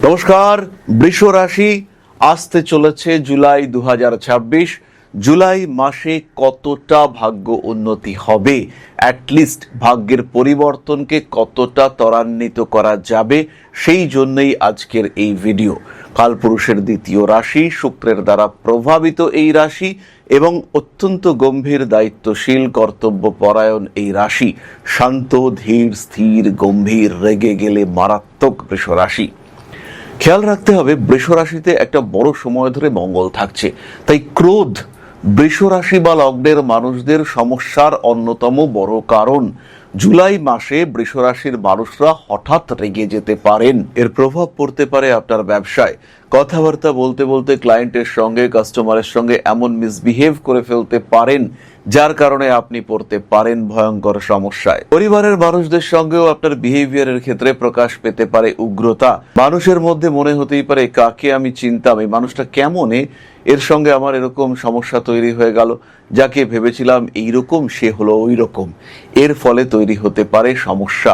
নমস্কার, বৃষ রাশি আসতে চলেছে জুলাই 2026। জুলাই মাসে কতটা ভাগ্য উন্নতি হবে, অ্যাটলিস্ট ভাগ্যের পরিবর্তনকে কতটা ত্বরান্বিত করা যাবে, সেই জন্যই আজকের এই ভিডিও। কালপুরুষের দ্বিতীয় রাশি, শুক্রের দ্বারা প্রভাবিত এই রাশি এবং অত্যন্ত গম্ভীর, দায়িত্বশীল, কর্তব্যপরায়ণ এই রাশি। শান্ত, ধীর, স্থির, গম্ভীর, রেগে গেলে মারাত্মক বৃষ রাশি। খেয়াল রাখতে হবে, বৃষ রাশিতে একটা বড় সময় ধরে মঙ্গল থাকছে, তাই ক্রোধ বৃষ রাশি বা লগ্নের মানুষদের সমস্যার অন্যতম বড় কারণ। জুলাই মাসে বৃষ রাশির মানুষরা হঠাৎ রেগে যেতে পারেন। এর প্রভাব পড়তে পারে আপনার ব্যবসায়। কথাবার্তা বলতে বলতে ক্লায়েন্টের সঙ্গে, কাস্টমারের সঙ্গে এমন মিসবিহেভ করে ফেলতে পারেন যার কারণে আপনি পড়তে পারেন ভয়ঙ্কর সমস্যায়। পরিবারের মানুষদের সঙ্গেও আপনার বিহেভিয়ারের ক্ষেত্রে প্রকাশ পেতে পারে উগ্রতা। মানুষের মধ্যে মনে হতেই পারে, কাকে আমি চিনতাম, এই মানুষটা কেমনে, এর সঙ্গে আমার এরকম সমস্যা তৈরি হয়ে গেল, যাকে ভেবেছিলাম এইরকম সে হলো ওই রকম। এর ফলে তৈরি হতে পারে সমস্যা।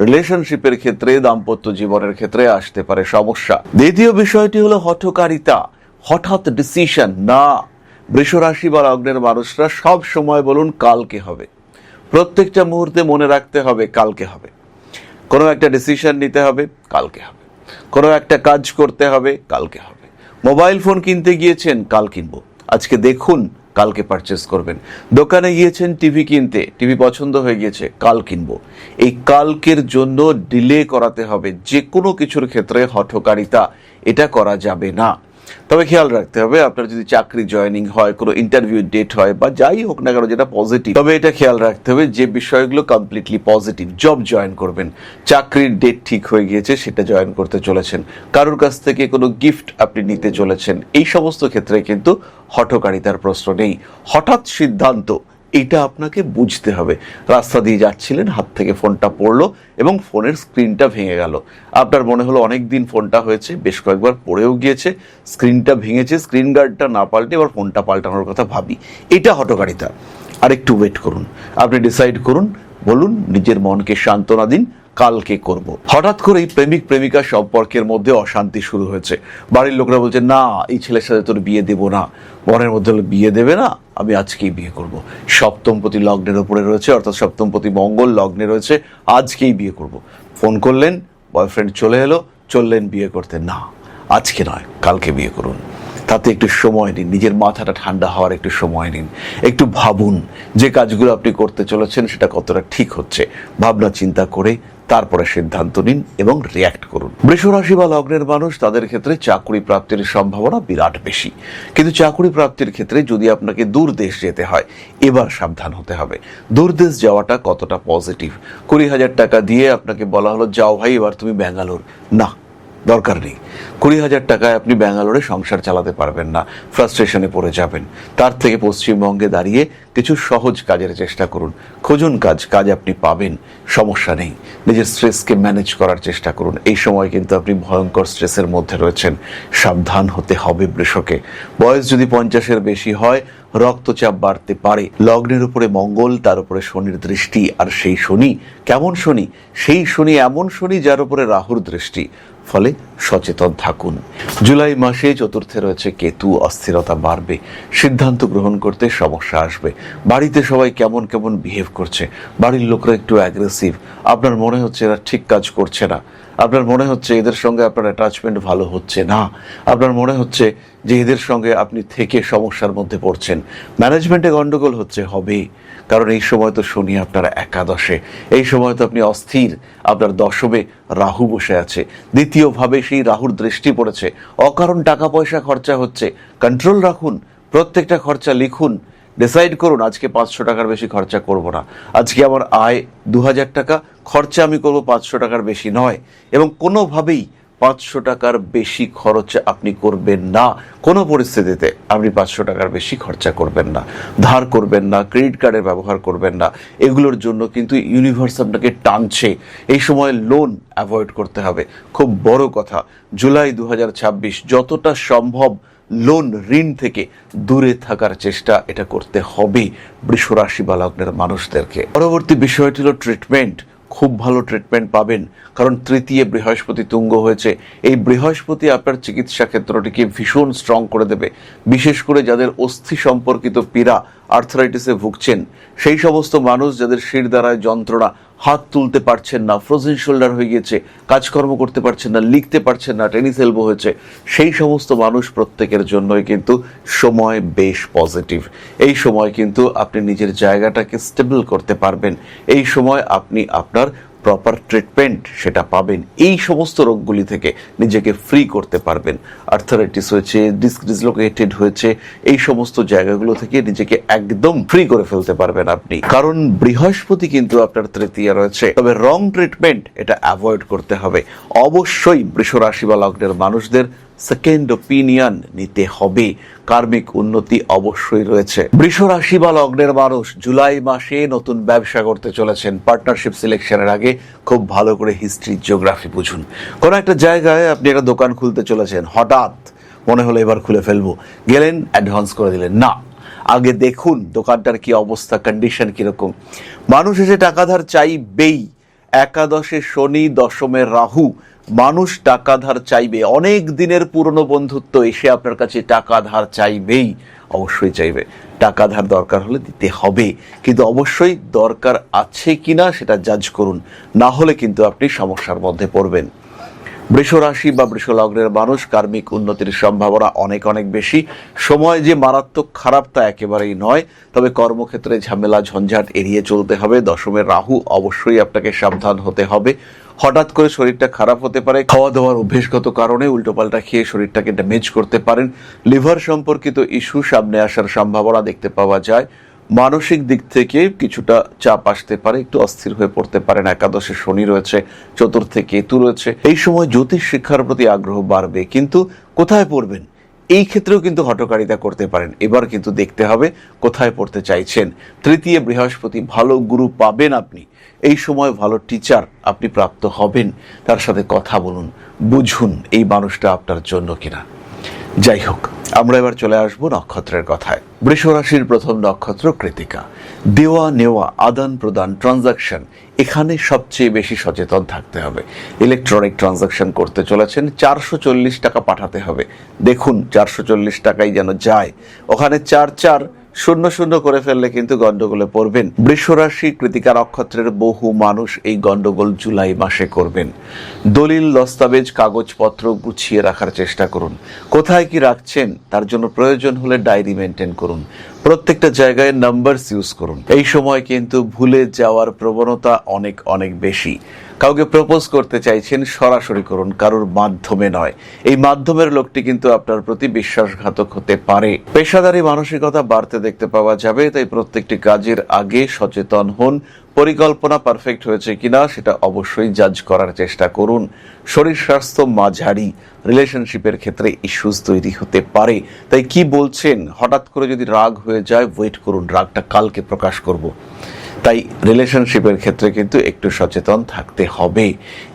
রিলেশনশিপের ক্ষেত্রে, দাম্পত্য জীবনের ক্ষেত্রে আসতে পারে সমস্যা। দ্বিতীয় বিষয়টি হলো হঠকারিতা, হঠাৎ ডিসিশন না। বৃষ রাশি বা লগ্নের মানুষরা সব সময় বলুন কালকে হবে, প্রত্যেকটা মুহূর্তে মনে রাখতে হবে কালকে হবে। কোনো একটা ডিসিশন নিতে হবে, কালকে হবে। কোনো একটা কাজ করতে হবে, কালকে হবে। মোবাইল ফোন কিনতে গিয়েছেন, কাল কিনবো, আজকে দেখুন, কালকে পারচেস করবেন। দোকানে গিয়েছেন টিভি কিনতে, টিভি পছন্দ হয়ে গিয়েছে, কাল কিনবো। এই কালকের জন্য ডিলে করাতে হবে। যে কোনো কিছুর ক্ষেত্রে হঠকারিতা, এটা করা যাবে না। তবে খেয়াল রাখতে হবে, আপনার যদি চাকরি জয়েনিং হয়, কোনো ইন্টারভিউ ডেট হয় বা যাই হোক না কেন যেটা পজিটিভ, তবে এটা খেয়াল রাখতে হবে যে বিষয়গুলো কমপ্লিটলি পজিটিভ। জব জয়েন করবেন, চাকরির ডেট ঠিক হয়ে গিয়েছে, সেটা জয়েন করতে চলেছেন, কারোর কাছ থেকে কোনো গিফট আপনি নিতে চলেছেন, এই সমস্ত ক্ষেত্রে কিন্তু হঠকারিতার প্রশ্ন নেই। হঠাৎ সিদ্ধান্ত, এটা আপনাকে বুঝতে হবে। রাস্তা দিয়ে যাচ্ছিলেন, হাত থেকে ফোনটা পড়লো এবং ফোনের স্ক্রিনটা ভেঙে গেল। আপনার মনে হলো অনেক দিন ফোনটা হয়েছে, বেশ কয়েকবার পড়েও গিয়েছে, স্ক্রিনটা ভেঙেছে, স্ক্রিন গার্ডটা না পাল্টে এবার ফোনটা পাল্টানোর কথা ভাবি। এটা হঠকারিতা। আর একটু ওয়েট করুন, আপনি ডিসাইড করুন, বলুন নিজের মনকে সান্ত্বনা দিন, কালকে করব। হঠাৎ করেই প্রেমিক প্রেমিকা সম্পর্কের মধ্যে অশান্তি শুরু হয়েছে। বাড়ির লোকরা বলছে, না এই ছেলের সাথে তোর বিয়ে দেব না। মনের মধ্যে হলো, বিয়ে দেবে না, আমি আজকেই বিয়ে করব। সপ্তমপতি লগ্নের উপরে রয়েছে, অর্থাৎ সপ্তমপতি মঙ্গল লগ্নে রয়েছে, আজকেই বিয়ে করব। ফোন করলেন, বয়ফ্রেন্ড চলে এলো, চললেন বিয়ে করতে, না আজকে নয়, কালকে বিয়ে করুন। তাতে একটু সময় নিন, নিজের মাথাটা ঠান্ডা হওয়ার একটু সময় নিন, একটু ভাবুন যে কাজগুলো আপনি করতে চলেছেন সেটা কতটা ঠিক হচ্ছে। ভাবনা চিন্তা করে তারপরে সিদ্ধান্ত নিন এবং রিয়্যাক্ট করুন। বৃষ রাশি বা লগ্নের মানুষ, তাদের ক্ষেত্রে চাকরি প্রাপ্তির সম্ভাবনা বিরাট বেশি। কিন্তু চাকরি প্রাপ্তির ক্ষেত্রে যদি আপনাকে দূর দেশ যেতে হয়, এবার সাবধান হতে হবে। দূর দেশ যাওয়াটা কতটা পজিটিভ। 20,000 টাকা দিয়ে আপনাকে বলা হলো, যাও ভাই এবার তুমি ব্যাঙ্গালোর, না দরকার নেই। 20,000 টাকায় আপনি ব্যাঙ্গালোরে সংসার চালাতে পারবেন না, ফ্রাস্ট্রেশনে পড়ে যাবেন। তার থেকে পশ্চিমবঙ্গে দাঁড়িয়ে কিছু সহজ কাজের চেষ্টা করুন। খুঁজুন কাজ আপনি পাবেন, সমস্যা নেই। নিজের স্ট্রেসকে ম্যানেজ করার চেষ্টা করুন। এই সময় কিন্তু আপনি ভয়ঙ্কর স্ট্রেসের মধ্যে রয়েছেন, সাবধান হতে হবে বৃষকে। বয়স যদি 50-এর বেশি হয়, রক্তচাপ বাড়তে পারে। লগ্নের উপরে মঙ্গল, তার উপরে শনির দৃষ্টি, আর সেই শনি কেমন শনি? সেই শনি এমন শনি যার উপরে রাহুর দৃষ্টি। ফলে সচেতন থাকুন। জুলাই মাসে চতুর্থে রয়েছে কেতু, অস্থিরতা বাড়বে, সিদ্ধান্ত গ্রহণ করতে সমস্যা আসবে। বাড়িতে সবাই কেমন কেমন বিহেভ করছে, বাড়ির লোকরা একটু অ্যাগ্রেসিভ, আপনার মনে হচ্ছে এরা ঠিক কাজ করছে না, আপনার মনে হচ্ছে এদের সঙ্গে আপনার অ্যাটাচমেন্ট ভালো হচ্ছে না, আপনার মনে হচ্ছে যে এদের সঙ্গে আপনি থেকে সমস্যার মধ্যে পড়ছেন, ম্যানেজমেন্টে গন্ডগোল হবে। কারণ এই সময় তো শনি আপনার একাদশে, এই সময় তো আপনি অস্থির, আপনার দশমে রাহু বসে আছে, দ্বিতীয়ভাবে সেই রাহুর দৃষ্টি পড়েছে, অকারণ টাকা পয়সা খরচা হচ্ছে। কন্ট্রোল রাখুন, প্রত্যেকটা খরচা লিখুন, ডিসাইড করুন আজকে 500 টাকার বেশি খরচা করব না। আজকে আমার আয় 2,000 টাকা, খরচা আমি করব 500 টাকার বেশি নয়। এবং কোনোভাবেই 500 টাকার বেশি খরচ আপনি করবেন না। কোনো পরিস্থিতিতে আপনি 500 টাকার বেশি খরচা করবেন না, ধার করবেন না, ক্রেডিট কার্ডের ব্যবহার করবেন না। এগুলোর জন্য কিন্তু ইউনিভার্স আপনাকে টানছে। এই সময় লোন অ্যাভয়েড করতে হবে, খুব বড় কথা। জুলাই 2026 যতটা সম্ভব লোন, ঋণ থেকে দূরে থাকার চেষ্টা এটা করতে হবে বৃষ রাশি বা লগ্নের মানুষদেরকে। পরবর্তী বিষয়টি হলো ট্রিটমেন্ট। খুব ভালো ট্রিটমেন্ট পাবেন, কারণ তৃতীয় বৃহস্পতি তুঙ্গ হয়েছে। এই বৃহস্পতি আপনার চিকিৎসা ক্ষেত্রটিকে ভীষণ স্ট্রং করে দেবে। বিশেষ করে যাদের অস্থি সম্পর্কিত পীড়া, আর্থারাইটিসে ভুগছেন, সেই সমস্ত মানুষ যাদের শিরদাঁড়ায় যন্ত্রণা, হাত তুলতে পারছেন না, ফ্রোজেন শোল্ডার হয়ে গেছে, কাজকর্ম করতে পারছেন না, লিখতে পারছেন না, টেনিস এলবো হয়েছে, সেই সমস্ত মানুষ প্রত্যেকের জন্যই কিন্তু সময় বেশ পজিটিভ। এই সময় কিন্তু আপনি নিজের জায়গাটাকে স্টেবল করতে পারবেন। এই সময় আপনি আপনার প্রপার ট্রিটমেন্ট সেটা পাবেন। এই সমস্ত রোগগুলি থেকে নিজেকে ফ্রি করতে পারবেন। আর্থারাইটিস হয়েছে, ডিস্ক ডিসলোকেটেড হয়েছে, এই সমস্ত জায়গাগুলো থেকে নিজেকে একদম ফ্রি করে ফেলতে পারবেন আপনি, কারণ বৃহস্পতি কিন্তু আপনার তৃতীয় রয়েছে। তবে রং ট্রিটমেন্ট এটা অ্যাভয়েড করতে হবে। অবশ্যই বৃষ রাশি বা লগ্নের মানুষদের সেকেন্ড ওপিনিয়ন নিতে হবে। কার্মিক উন্নতি অবশ্যই রয়েছে। বৃষ রাশি বা লগ্নের মানুষ জুলাই মাসে নতুন ব্যবসা করতে চলেছেন। পার্টনারশিপ সিলেকশনের আগে খুব ভালো করে হিস্ট্রি, জিওগ্রাফি বুঝুন। কোনো একটা জায়গায় আপনি একটা দোকান খুলতে চলেছেন, হঠাৎ মনে হলো এবার খুলে ফেলবো, গেলেন, অ্যাডভান্স করে দিলেন। না, আগে দেখুন দোকানটার কি অবস্থা, কন্ডিশন কিরকম। মানুষ এসে টাকা ধার চাইবেই। একাদশে শনি, দশমে রাহু, মানুষ টাকা ধার চাইবে। অনেক দিনের পুরনো বন্ধুত্ব এসে আপনার কাছে টাকা ধার চাইবেই, অবশ্যই চাইবে। টাকা ধার দরকার হলে দিতে হবে, কিন্তু অবশ্যই দরকার আছে কিনা সেটা জাজ করুন, না হলে কিন্তু আপনি সমস্যার মধ্যে পড়বেন। বৃষ রাশি বা বৃষ লগ্নের মানুষ কার্মিক উন্নতির সম্ভাবনা অনেক অনেক বেশি। সময় যে মারাত্মক খারাপ তা একেবারেই নয়, তবে কর্মক্ষেত্রে ঝামেলা ঝঞ্ঝাট এড়িয়ে চলতে হবে। দশমের রাহু, অবশ্যই আপনাকে সাবধান হতে হবে। হঠাৎ করে শরীরটা খারাপ হতে পারে, খাওয়া দাওয়ার অভ্যেসগত কারণে উল্টোপাল্টা খেয়ে শরীরটাকে ড্যামেজ করতে পারেন। লিভার সম্পর্কিত ইস্যু সামনে আসার সম্ভাবনা দেখতে পাওয়া যায়। মানসিক দিক থেকে কিছুটা চাপ আসতে পারে, একটু অস্থির হয়ে পড়তে পারেন। একাদশে শনি রয়েছে, চতুর্থে কেতু রয়েছে। এই সময় জ্যোতিষ শিক্ষার প্রতি আগ্রহ বাড়বে, কিন্তু কোথায় পড়বেন এই ক্ষেত্রেও কিন্তু হঠকারিতা করতে পারেন। এবার কিন্তু দেখতে হবে কোথায় পড়তে চাইছেন। তৃতীয় বৃহস্পতি, ভালো গুরু পাবেন আপনি। এই সময় ভালো টিচার আপনি প্রাপ্ত হবেন। তার সাথে কথা বলুন, বুঝুন এই মানুষটা আপনার জন্য কিনা। যাই হোক, আমরা এবার চলে আসবো নক্ষত্রের কথায়। বৃষ রাশির প্রথম নক্ষত্র কৃত্তিকা। দেওয়া নেওয়া, আদান প্রদান, ট্রানজাকশন, এখানে সবচেয়ে বেশি সচেতন থাকতে হবে। ইলেকট্রনিক ট্রানজাকশন করতে চলেছেন, 440 টাকা পাঠাতে হবে। দেখুন 440 টাকাই যেন যায়, ওখানে 4 করে ফেললে কিন্তু গন্ডগোলে পড়বেন। বৃষ রাশি কৃত্তিকা নক্ষত্রের বহু মানুষ এই গন্ডগোল জুলাই মাসে করবেন। দলিল, দস্তাবেজ, কাগজপত্র গুছিয়ে রাখার চেষ্টা করুন। কোথায় কি রাখছেন তার জন্য প্রয়োজন হলে ডায়েরি মেনটেন করুন। প্রত্যেকটা জায়গায় নাম্বারস ইউজ করুন। এই সময় কিন্তু ভুলে যাওয়ার প্রবণতা অনেক অনেক বেশি। কাউকে প্রপোজ করতে চাইছেন, সরাসরি করুন, কারোর মাধ্যমে নয়। এই মাধ্যমের লোকটি কিন্তু আপনার প্রতি বিশ্বাসঘাতক হতে পারে। পেশাদারি মানসিকতা বাড়তে দেখতে পাওয়া যাবে, তাই প্রত্যেকটি কাজের আগে সচেতন হন। পরিকল্পনা পারফেক্ট হয়েছে কিনা সেটা অবশ্যই জাজ করার চেষ্টা করুন। শরীর স্বাস্থ্য মাঝারি, রিলেশনশিপের ক্ষেত্রে ইস্যুস তৈরি হতে পারে। তাই কি বলছেন, হঠাৎ করে যদি রাগ হয়ে যায়, ওয়েট করুন, রাগটা কালকে প্রকাশ করব। তাই রিলেশনশিপের ক্ষেত্রে কিন্তু একটু সচেতন থাকতে হবে।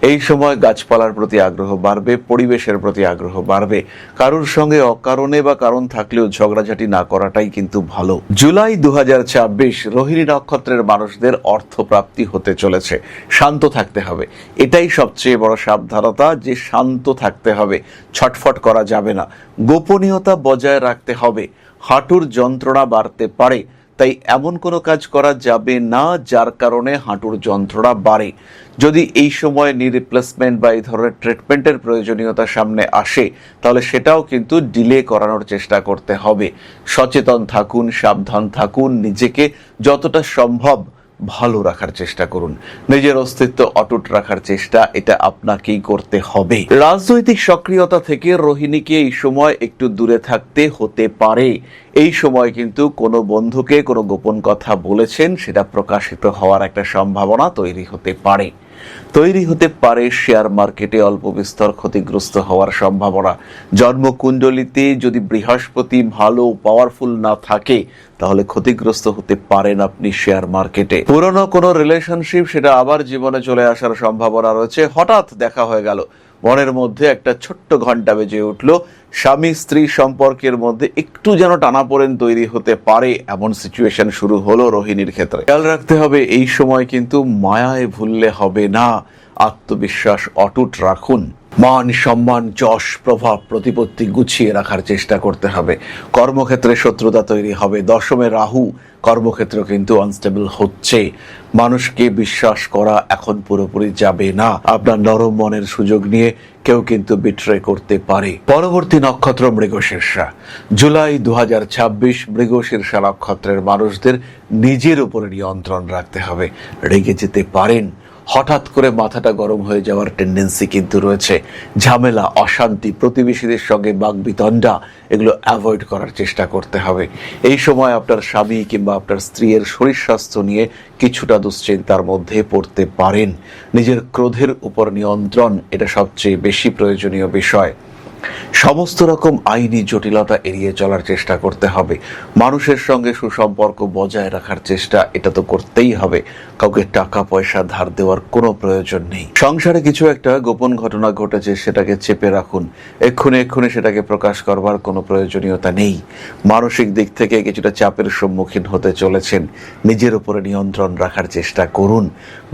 এই সময় গাছপালার প্রতি আগ্রহ বাড়বে, পরিবেশের প্রতি আগ্রহ বাড়বে। কারোর সঙ্গে অকারণে বা কারণ থাকলেও ঝগড়াঝাটি না করাটাই কিন্তু ভালো। জুলাই 2026 রোহিণী নক্ষত্রের মানুষদের অর্থপ্রাপ্তি হতে চলেছে। শান্ত থাকতে হবে, এটাই সবচেয়ে বড় সাবধানতা, যে শান্ত থাকতে হবে, ছটফট করা যাবে না। গোপনীয়তা বজায় রাখতে হবে। হাঁটুর যন্ত্রণা বাড়তে পারে, তাই এমন কোনো কাজ করা যাবে না যার কারণে হাঁটুর যন্ত্রণা বাড়ে। যদি এই সময় নি রিপ্লেসমেন্ট বা এই ধরনের ট্রিটমেন্টের প্রয়োজনীয়তা সামনে আসে, তাহলে সেটাও কিন্তু ডিলে করানোর চেষ্টা করতে হবে। সচেতন থাকুন, সাবধান থাকুন, নিজেকে যতটা সম্ভব ভালো রাখার চেষ্টা করুন। নিজের অস্তিত্ব অটুট রাখার চেষ্টা এটা আপনাকেই করতে হবে। রাজনৈতিক সক্রিয়তা থেকে রোহিণীকে এই সময় একটু দূরে থাকতে হতে পারে। এই সময় কিন্তু কোনো বন্ধুকে কোনো গোপন কথা বলেছেন, সেটা প্রকাশিত হওয়ার একটা সম্ভাবনা তৈরি হতে পারে। শেয়ার মার্কেটে অল্প বিস্তর ক্ষতিগ্রস্ত হওয়ার সম্ভাবনা। জন্মকুণ্ডলিতে যদি বৃহস্পতি ভালো পাওয়ারফুল না থাকে, তাহলে ক্ষতিগ্রস্ত হতে পারেন আপনি শেয়ার মার্কেটে। পুরনো কোনো রিলেশনশিপ সেটা আবার জীবনে চলে আসার সম্ভাবনা রয়েছে। হঠাৎ দেখা হয়ে গেল, মনের মধ্যে একটা ছোট্ট ঘন্টা বেজে উঠল, স্বামী স্ত্রী সম্পর্কের মধ্যে একটু যেন টানাপোড়েন তৈরি হতে পারে এমন সিচুয়েশন শুরু হলো রোহিণীর ক্ষেত্রে। খেয়াল রাখতে হবে এই সময় কিন্তু মায়ায় ভুললে হবে না, আত্মবিশ্বাস অটুট রাখুন, মান সম্মান যশ প্রভাব প্রতিপত্তি গুছিয়ে রাখার চেষ্টা করতে হবে। কর্মক্ষেত্রে শত্রুতা তৈরি হবে, দশমে রাহু, কর্মক্ষেত্র কিন্তু আনস্টেবল হচ্ছে, মানুষকে বিশ্বাস করা এখন পুরোপুরি যাবে না। আপনার নরম মনের সুযোগ নিয়ে কেউ কিন্তু বিট্রে করতে পারে। পরবর্তী নক্ষত্র মৃগশীর্ষা, জুলাই 2026। মৃগশীর্ষা নক্ষত্রের মানুষদের নিজের উপরে নিয়ন্ত্রণ রাখতে হবে। রেগে যেতে পারেন, হঠাৎ করে মাথাটা গরম হয়ে যাওয়ার টেন্ডেন্সি কিন্তু রয়েছে। ঝামেলা, অশান্তি, প্রতিবেশীদের সঙ্গে বাগবিতণ্ডা, এগুলো অ্যাভয়েড করার চেষ্টা করতে হবে। এই সময় আপনার স্বামী কিংবা আপনার স্ত্রীর শরীর স্বাস্থ্য নিয়ে কিছুটা দুশ্চিন্তার মধ্যে পড়তে পারেন। নিজের ক্রোধের উপর নিয়ন্ত্রণ, এটা সবচেয়ে বেশি প্রয়োজনীয় বিষয়। সমস্ত রকম আইনি জটিলতা এড়িয়ে চলার চেষ্টা করতে হবে। মানুষের সঙ্গে সুসম্পর্ক বজায় রাখার চেষ্টা, এটা তো করতেই হবে। কাউকে টাকা পয়সা ধার দেওয়ার কোনো প্রয়োজন নেই। সংসারে কিছু একটা গোপন ঘটনা ঘটেছে, সেটাকে চেপে রাখুন, এক্ষুনি সেটাকে প্রকাশ করবার কোনো প্রয়োজনীয়তা নেই। মানসিক দিক থেকে কিছুটা চাপের সম্মুখীন হতে চলেছেন, নিজের উপরে নিয়ন্ত্রণ রাখার চেষ্টা করুন।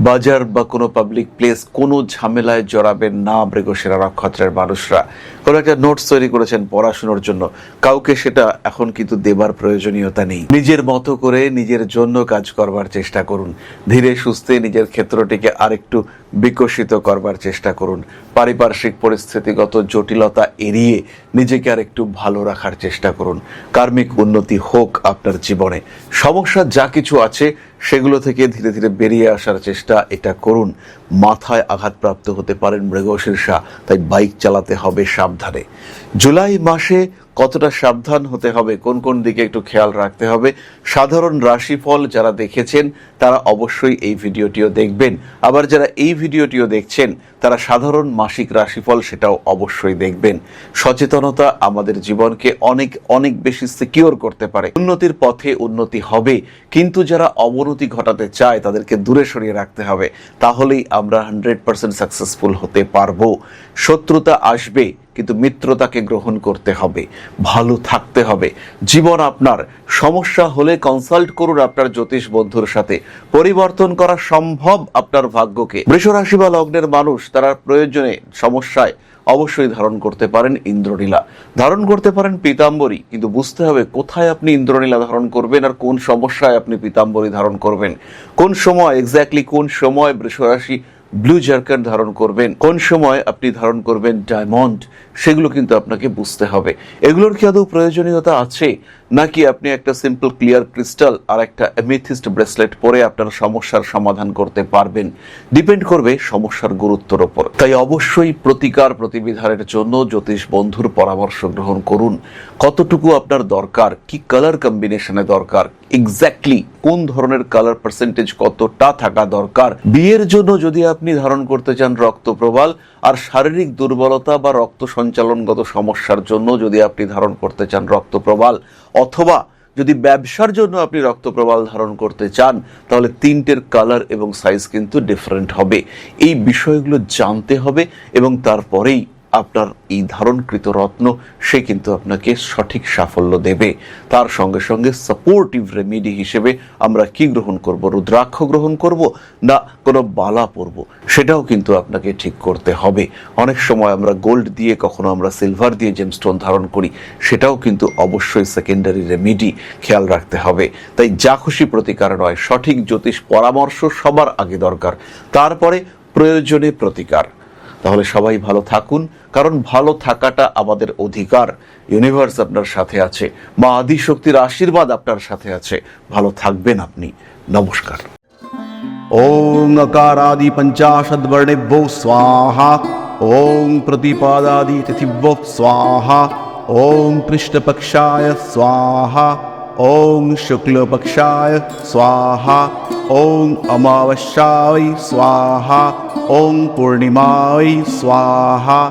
বাজার বা কোনো পাবলিক প্লেস, কোনো ঝামেলায় জড়াবেন না। মৃগশিরা নক্ষত্রের মানুষরা কোনো একটা নোটস তৈরি করেছেন পড়াশোনার জন্য, কাউকে সেটা এখন কিন্তু দেবার প্রয়োজনীয়তা নেই। নিজের মতো করে নিজের জন্য কাজ করবার চেষ্টা করুন। ধীরে সুস্থে নিজের ক্ষেত্রটিকে আরেকটু বিকশিত করবার চেষ্টা করুন। পারিপার্শ্বিক পরিস্থিতিগত জটিলতা এড়িয়ে নিজেকে আরেকটু ভালো রাখার চেষ্টা করুন। কার্মিক উন্নতি হোক আপনার জীবনে। সমস্যা যা কিছু আছে সেগুলো থেকে ধীরে ধীরে বেরিয়ে আসার চেষ্টা এটা করুন। মাথায় আঘাতপ্রাপ্ত হতে পারেন মৃগশীর্ষা, তাই বাইক চালাতে হবে সাবধানে। জুলাই মাসে কতটা সাবধান হতে হবে, কোন কোন দিকে একটু খেয়াল রাখতে হবে, সাধারণ রাশিফল যারা দেখেছেন তারা অবশ্যই এই ভিডিওটিও দেখবেন। আবার যারা এই ভিডিওটিও দেখছেন তারা সাধারণ মাসিক রাশিফল সেটাও অবশ্যই দেখবেন। সচেতনতা আমাদের জীবনকে অনেক অনেক বেশি সিকিউর করতে পারে। উন্নতির পথে উন্নতি হবে, কিন্তু যারা অবনতি ঘটাতে চায় তাদেরকে দূরে সরিয়ে রাখতে হবে, তাহলেই আমরা 100% সাকসেসফুল হতে পারবো। শত্রুতা আসবে, কিন্তু মিত্রতাকে গ্রহণ করতে হবে, ভালো থাকতে হবে। জীবন আপনার, সমস্যা হলে কনসাল্ট করুন আপনার জ্যোতিষ বন্ধুর সাথে, পরিবর্তন করা সম্ভব আপনার ভাগ্যকে। বৃষ রাশি বা লগ্নের মানুষ তারা প্রয়োজনে সমস্যায় অবশ্যই ধারণ করতে পারেন ইন্দ্রনীলা, ধারণ করতে পারেন পীতাম্বরী, কিন্তু বুঝতে হবে কোথায় আপনি ইন্দ্রনীলা ধারণ করবেন আর কোন সমস্যায় আপনি পীতাম্বরী ধারণ করবেন, কোন সময় এক্স্যাক্টলি কোন সময় বৃষ রাশি ব্লু জার্কান ধারণ করবেন, কোন সময় আপনি ধারণ করবেন ডায়মন্ড, সেগুলো কিন্তু আপনাকে বুঝতে হবে। এগুলোর কি আদৌ প্রয়োজনীয়তা আছে, নাকি আপনি একটা সিম্পল ক্লিয়ার ক্রিস্টাল আর একটা অ্যামেথিস্ট ব্রেসলেট পরে আপনার সমস্যার সমাধান করতে পারবেন, ডিপেন্ড করবে সমস্যার গুরুত্বের ওপর। তাই অবশ্যই প্রতিকার প্রতিবিধানের জন্য জ্যোতিষ বন্ধুর পরামর্শ গ্রহণ করুন। কতটুকু আপনার দরকার, কি কালার কম্বিনেশনে দরকার, এক্স্যাক্টলি কোন ধরনের কালার পার্সেন্টেজ কতটা থাকা দরকার। বিয়ের জন্য যদি আপনি ধারণ করতে চান রক্তপ্রবাল, আর শারীরিক দুর্বলতা বা রক্ত সঞ্চালনগত সমস্যার জন্য যদি আপনি ধারণ করতে চান রক্তপ্রবাল, অথবা যদি ব্যবসার জন্য আপনি রক্তপ্রবাল ধারণ করতে চান, তাহলে তিনটের কালার এবং সাইজ কিন্তু ডিফারেন্ট হবে। এই বিষয়গুলো জানতে হবে এবং তারপরেই আপনার এই ধারণকৃত রত্ন সে কিন্তু আপনাকে সঠিক সাফল্য দেবে। তার সঙ্গে সঙ্গে সাপোর্টিভ রেমেডি হিসেবে আমরা কি গ্রহণ করব, রুদ্রাক্ষ গ্রহণ করব না কোনো বালা পরব, সেটাও কিন্তু আপনাকে ঠিক করতে হবে। অনেক সময় আমরা গোল্ড দিয়ে, কখনো আমরা সিলভার দিয়ে জেমস্টোন ধারণ করি, সেটাও কিন্তু অবশ্যই সেকেন্ডারি রেমেডি, খেয়াল রাখতে হবে। তাই যা খুশি প্রতিকার নয়, সঠিক জ্যোতিষ পরামর্শ সবার আগে দরকার, তারপরে প্রয়োজনে প্রতিকার। তাহলে সবাই ভালো থাকুন, কারণ ভালো থাকাটা আমাদের অধিকার। ইউনিভার্স আপনার সাথে আছে, মা আদিশক্তির আশীর্বাদ আপনার সাথে আছে। ভালো থাকবেন আপনি। নমস্কার। ओं अकारादि पंचाशद वर्णेभ्यो स्वाहा। ओं प्रतिपादादि तिथिभ्यो स्वाहा। ओं कृष्णपक्षाय स्वाहा। ओं शुक्लपक्षाय स्वाहा। ओं अमावस्याय स्वाहा। ओं पूर्णिमाय स्वाहा।